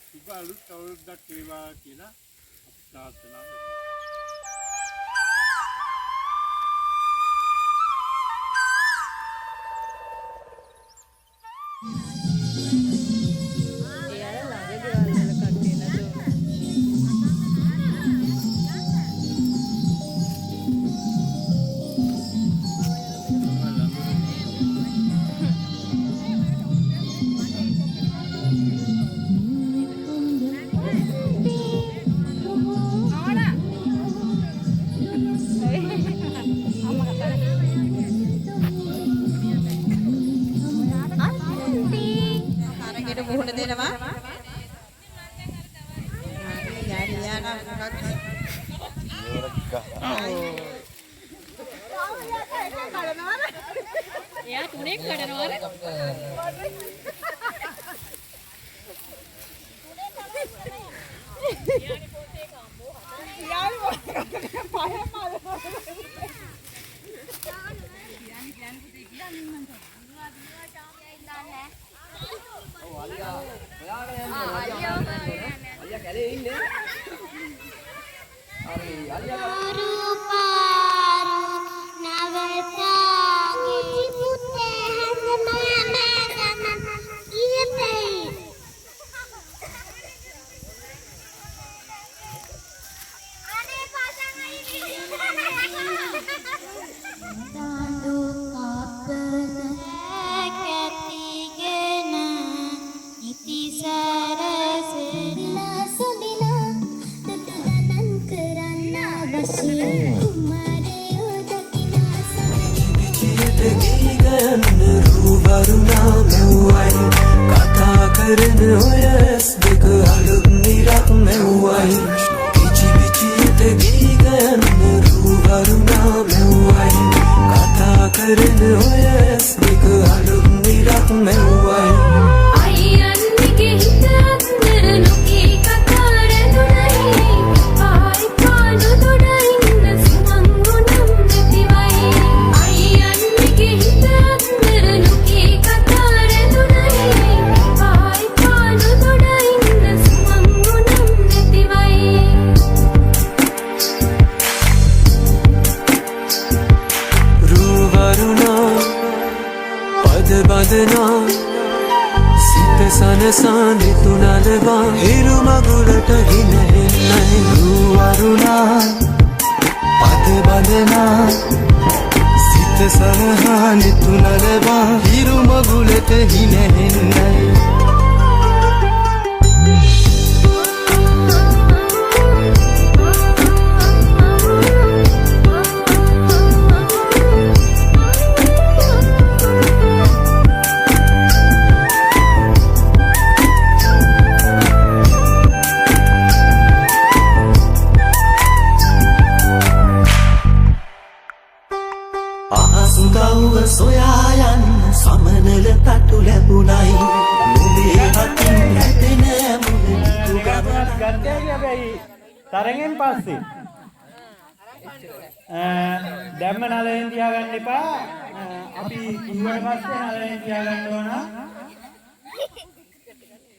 සුබ අලුත් අවුරුද්දක් වේවා කියලා අපි ප්‍රාර්ථනා කරනවා. තරගෙන් පස්සේ දැම්ම නලයෙන් තියාගන්න එපා. අපි කිව්වට පස්සේ නලයෙන් තියාගන්න ඕන.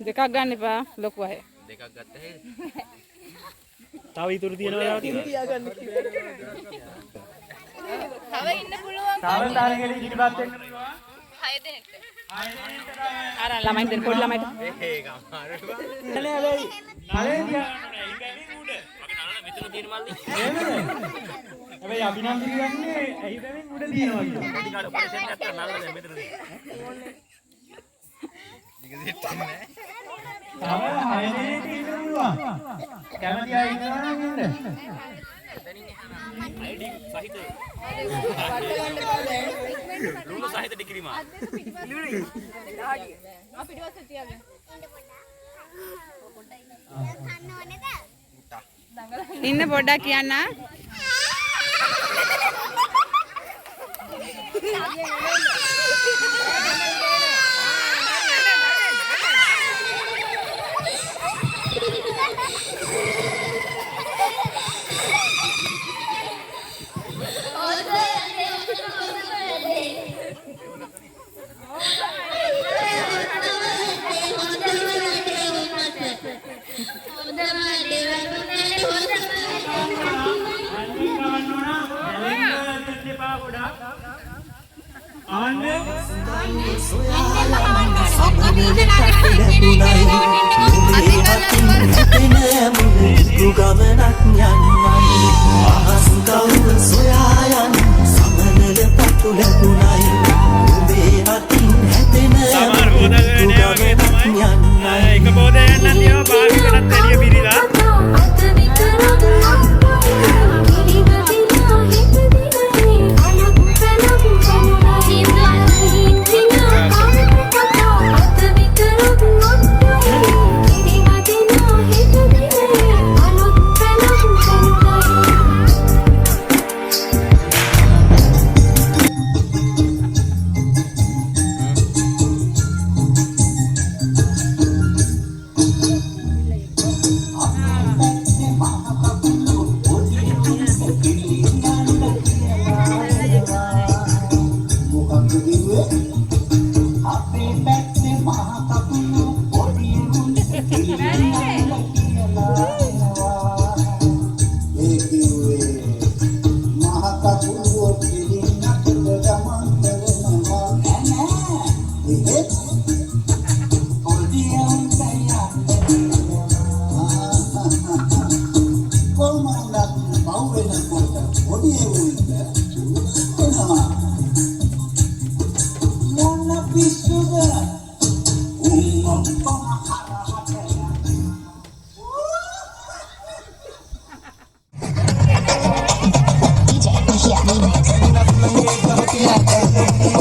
දෙකක් ගන්න එපා ලොකු අය. දෙකක් ගත්ත හේද? තව ඉතුරු තියෙනවා තියාගන්න. තව ඉන්න පුළුවන්. තව තරගෙට ඉදිරිපත් වෙන්න. 6 දෙනෙක්ට. අර ළමයි දෙන්න පොඩි ළමයිට. ඒක අමාරුයි. නෑ හැබැයි නලයෙන් තියාගන්න. හැබැයි අපි නම් කියන්නේ ඇයි බැවින් උඩ තියනවා කියලා. පොඩි කාඩ ඔපරේෂන් එකක් කරලා නල්ල දැන් මෙතන තියෙනවා. මේක සෙට් වෙන්නේ නැහැ. තව 6 දෙනෙක් ඉන්න පුළුවන්. කැමති අය ඉන්නවා නම් ඉන්න. ID සහිත ලුණු සහිත ඩිග්‍රී මාක්. ලුණු. ආ පිටවස්සේ තියාගන්න. ඉන්න පොඩ්ඩක් කියන්න. ගොඩාක් ගොඩාක්. ආන්නේ සමහර බෝධගණය වගේ තමයි. එක බෝධයක් නම් තියෙනවා භාවිකටත් එළිය බිරිලා. DJ, yeah,